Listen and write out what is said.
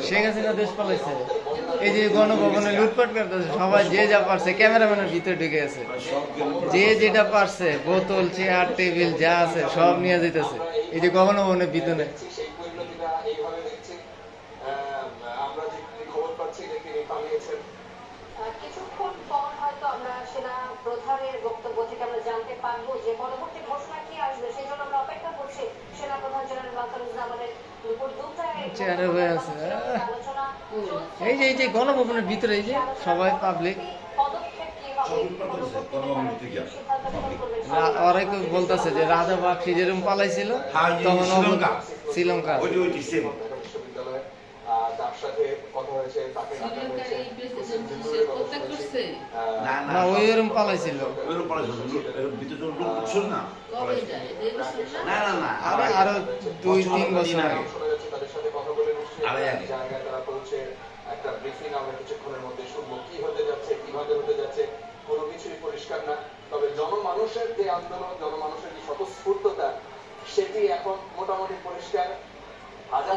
শেখ হাসিনা দেশ পালাইছে, এই যে গণভবনে লুটপাট করতেছে, সবাই যে যা পারছে ক্যামেরাম্যানের ভিতরে ঢুকে আছে, যে যেটা পারছে বোতল চেয়ার টেবিল যা আছে সব নিয়ে যেতেছে এই যে গণভবনের ভিতরে। কিছুক্ষণ পর হয়তো আমরা সেনা প্রধানের বক্তব্য থেকে আমরা জানতে পারবো যে পরবর্তী ঘোষণা কি আসবে, সেই জন্য আমরা অপেক্ষা করছি। সেনা প্রধান জেনারেল ওয়াকারুজ্জামানের দুপুর 2টায় চেয়ারে হয়ে আছে, আলোচনা এই যে গণভবনের ভিতরে এই যে সবাই পাবলিক, পদক্ষেপ কি হবে, ওরাই বলতেছে যে রাজা বাক্সি যেরকম পালাইছিল তখন শ্রীলঙ্কা তার সাথে কথা হয়েছে, তাকে না ওই এরকম পালাইছিল, আরো 2-3 বছর আগে। তাদের সাথে কথা বলে জায়গায় তারা পৌঁছে একটা ব্রিফিং আমরা কিছুক্ষণের মধ্যে শুনবো। কি হতে যাচ্ছে, কিভাবে হতে যাচ্ছে, কোনো কিছুই পরিষ্কার না। তবে জনমানুষের যে আন্দোলন, জনমানুষের যে স্বতঃস্ফূর্ততা, সেটি এখন মোটামুটি পরিষ্কার। হাজার